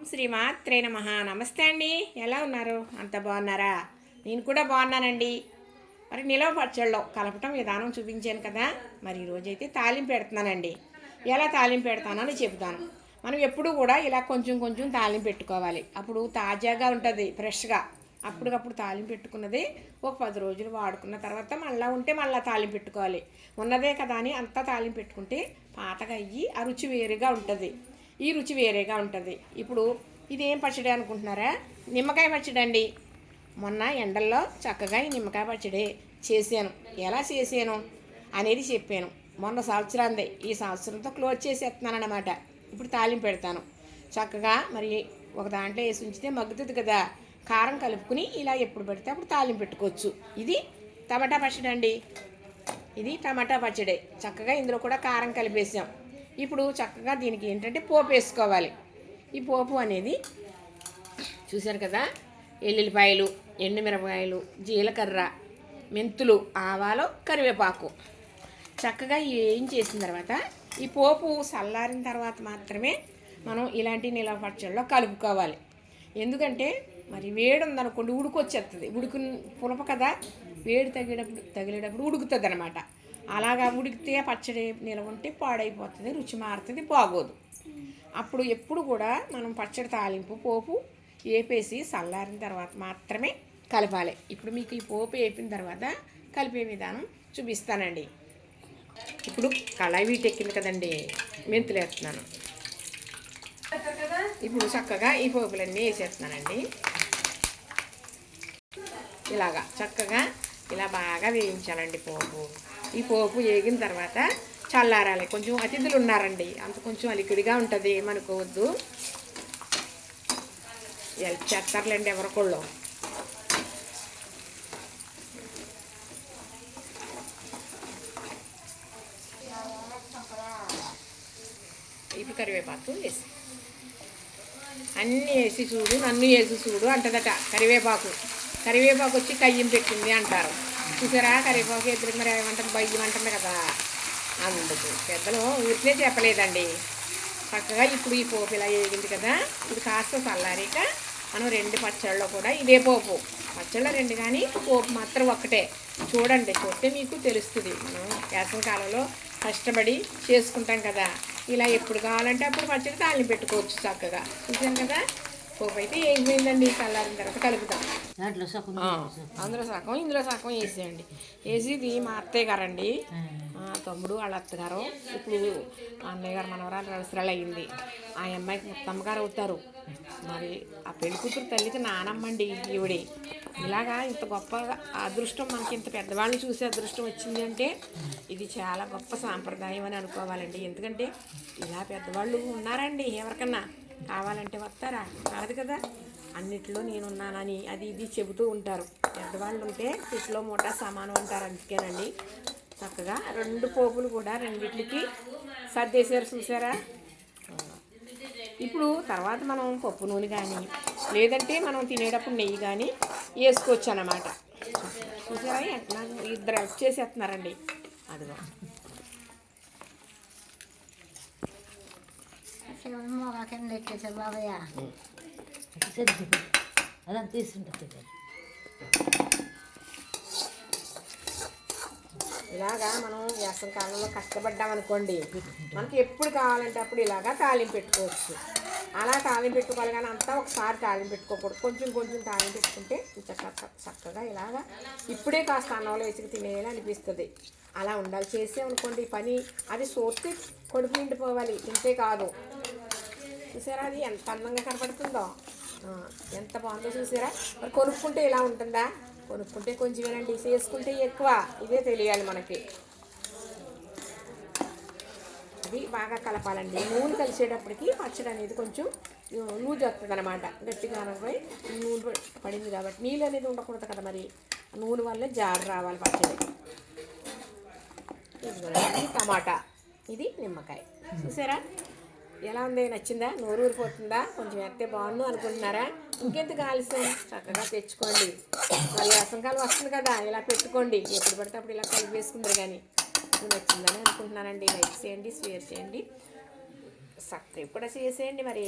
శ్రీమాత్రే నమః. నమస్తే అండి, ఎలా ఉన్నారు? అంత బాగున్నారా? నేను కూడా బాగున్నానండి. మరి నిలవ పచ్చళ్ళలో కలపటం విధానం చూపించాను కదా. మరి ఈరోజైతే తాలింపు పెడుతున్నానండి. ఎలా తాలింపు పెడతానని చెప్తాను. మనం ఎప్పుడు కూడా ఇలా కొంచెం కొంచెం తాలింపు పెట్టుకోవాలి. అప్పుడు తాజాగా ఉంటుంది, ఫ్రెష్గా. అప్పటికప్పుడు తాలింపు పెట్టుకున్నది ఒక 10 రోజులు వాడుకున్న తర్వాత మళ్ళీ ఉంటే మళ్ళీ తాలింపు పెట్టుకోవాలి. ఉన్నదే కదా అని అంతా తాలింపు పెట్టుకుంటే పాతగా అయ్యి ఆ రుచి వేరుగా ఉంటుంది, ఈ రుచి వేరేగా ఉంటుంది. ఇప్పుడు ఇదేం పచ్చడి అనుకుంటున్నారా? నిమ్మకాయ పచ్చడి అండి. మొన్న ఎండల్లో చక్కగా ఈ నిమ్మకాయ పచ్చడి చేశాను. ఎలా చేశాను అనేది చెప్పాను. మొన్న సంవత్సరాందే, ఈ సంవత్సరంతో క్లోజ్ చేసేస్తున్నాను అన్నమాట. ఇప్పుడు తాలింపు పెడతాను చక్కగా. మరి ఒక దాంట్లో వేసి ఉంచితే మగ్గుతుంది కదా. కారం కలుపుకుని ఇలా ఎప్పుడు పెడితే అప్పుడు తాలింపు పెట్టుకోవచ్చు. ఇది టమాటా పచ్చడి అండి. ఇది టమాటా పచ్చడి. చక్కగా ఇందులో కూడా కారం కలిపేసాం. ఇప్పుడు చక్కగా దీనికి ఏంటంటే పోపు వేసుకోవాలి. ఈ పోపు అనేది చూశారు కదా, ఎల్లుల్లిపాయలు, ఎండుమిరపకాయలు, జీలకర్ర, మెంతులు, ఆవాలు, కరివేపాకు చక్కగా ఏం చేసిన తర్వాత ఈ పోపు చల్లారిన తర్వాత మాత్రమే మనం ఇలాంటి నిలవ పచ్చళ్ళలో కలుపుకోవాలి. ఎందుకంటే మరి వేడి ఉందనుకోండి ఉడికొచ్చేస్తుంది. పులప కదా, వేడి తగిలేటప్పుడు ఉడుకుతుంది అనమాట. అలాగా ఉడికితే పచ్చడి నిలవ ఉంటే పాడైపోతుంది, రుచి మారుతుంది, బాగోదు. అప్పుడు ఎప్పుడు కూడా మనం పచ్చడి తాలింపు పోపు వేపేసి చల్లారిన తర్వాత మాత్రమే కలపాలి. ఇప్పుడు మీకు ఈ పోపు వేపిన తర్వాత కలిపే విధానం చూపిస్తానండి. ఇప్పుడు కళాయి వీటెక్కింది కదండి, మెంతులు వేస్తున్నాను. ఇప్పుడు చక్కగా ఈ పోపులన్నీ వేసేస్తున్నానండి. ఇలాగా చక్కగా ఇలా బాగా వేయించాలండి పోపు. ఈ పోపు వేగిన తర్వాత చల్లారాలి. కొంచెం అతిథులు ఉన్నారండి, అంత కొంచెం అలికిడిగా ఉంటుంది, ఏమనుకోవద్దు. హెల్ప్ చేస్తారులేండి ఎవరికోళ్ళు. ఇప్పుడు కరివేపాకు వేసి అన్నీ వేసి చూడు, నన్ను వేసి చూడు అంటదట కరివేపాకు. కరివేపాకు వచ్చి కయ్యం పెట్టింది అంటారు. చూసారా, కరివేపాకు ఎదురు మరి ఏమంటారు, బయ్యం అంటుంది కదా. అందుకు పెద్దలు ఊరికే చెప్పలేదండి. చక్కగా ఇప్పుడు ఈ పోపు ఇలా వేగింది కదా. ఇది కాస్త చల్లారిక మనం 2 పచ్చళ్ళలో కూడా ఇదే పోపు. పచ్చళ్ళ 2 కానీ పోపు మాత్రం ఒక్కటే. చూడండి, చూస్తే మీకు తెలుస్తుంది. మనం వేసవికాలంలో కష్టపడి చేసుకుంటాం కదా. ఇలా ఎప్పుడు కావాలంటే అప్పుడు పచ్చడి తాలింపు పెట్టుకోవచ్చు చక్కగా. చూసాను కదా, పోపు అయితే వేగిపోయిందండి. చల్లారిన తర్వాత కలుపుతాం. అందులో సగం ఇందులో సగం వేసేయండి. వేసి ఇది మా అత్తయ్య గారండి, తమ్ముడు వాళ్ళ అత్తగారు. ఇప్పుడు అన్నయ్య గారు మనవరాలు రసరాలు అయ్యింది. ఆ అమ్మాయికి ముత్తమ్మగారు అవుతారు. మరి ఆ పెళ్లి కూతురు తల్లికి నానమ్మండి ఈవిడి. ఇలాగా ఇంత గొప్ప అదృష్టం, మనకి ఇంత పెద్దవాళ్ళని చూసే అదృష్టం వచ్చింది అంటే ఇది చాలా గొప్ప సాంప్రదాయం అని అనుకోవాలండి. ఎందుకంటే ఇలా పెద్దవాళ్ళు ఉన్నారండి. ఎవరికన్నా కావాలంటే వస్తారా? కాదు కదా. అన్నిట్లో నేనున్నానని అది ఇది చెబుతూ ఉంటారు. పెద్దవాళ్ళు ఉంటే చెట్లో మూట సమానం అంటారు. అందుకేనండి చక్కగా 2 పోపులు కూడా రెండిట్లకి సర్దేశారు. చూసారా. ఇప్పుడు తర్వాత మనం పప్పు నూనె కానీ లేదంటే మనం తినేటప్పుడు నెయ్యి కానీ వేసుకోవచ్చు అన్నమాట. చూసారా, నాకు 2 హెల్ప్ చేసేస్తున్నారండి. అదిగో బాబయ్య అదంతా తీసుకుంటుంది. ఇలాగా మనం వేసవి కాలంలో కష్టపడ్డామనుకోండి, మనకి ఎప్పుడు కావాలంటే అప్పుడు ఇలాగా తాలింపు పెట్టుకోవచ్చు. అలా తాలింపు పెట్టుకోవాలి కానీ అంతా ఒకసారి తాలింపు పెట్టుకోకూడదు. కొంచెం కొంచెం తాలింపు పెట్టుకుంటే చక్కగా ఇలాగా ఇప్పుడే కాస్త అన్నంలో వేసి తినేలా అనిపిస్తుంది. అలా ఉండాలి. చేసామనుకోండి పని, అది సోర్తి కడుపు నిండిపోవాలి, తింటే కాదు. చూసారా, అది ఎంత అందంగా కనపడుతుందో, ఎంత బాగుందో చూసారా. మరి కొనుక్కుంటే ఇలా ఉంటుందా? కొనుక్కుంటే కొంచెమేనండి, చేసుకుంటే ఎక్కువ. ఇదే తెలియాలి మనకి. అది బాగా కలపాలండి. నూనె కలిసేటప్పటికి పచ్చడి అనేది కొంచెం లూజ్ వస్తుంది అనమాట. గట్టిగా అనుకోయి నూనె పడింది కాబట్టి నీళ్ళు అనేది ఉండకూడదు కదా. మరి నూనె వల్లే జారు రావాలి పచ్చడి. ఇది టమాటా, ఇది నిమ్మకాయ. చూసారా ఎలా ఉంది? నచ్చిందా? నోరు ఊరిపోతుందా? కొంచెం ఎత్తే బాగుండు అనుకుంటున్నారా? ఇంకెందుకు ఆలస్యం, చక్కగా తెచ్చుకోండి. మళ్ళీ వేసవికాలం వస్తుంది కదా, ఇలా పెట్టుకోండి. ఎప్పుడు పడితే అప్పుడు ఇలా కలిపి వేసుకుంటారు. కానీ నచ్చిందని అనుకుంటున్నానండి. లైక్ చేయండి, షేర్ చేయండి, సబ్స్క్రైబ్ కూడా చేసేయండి. మరి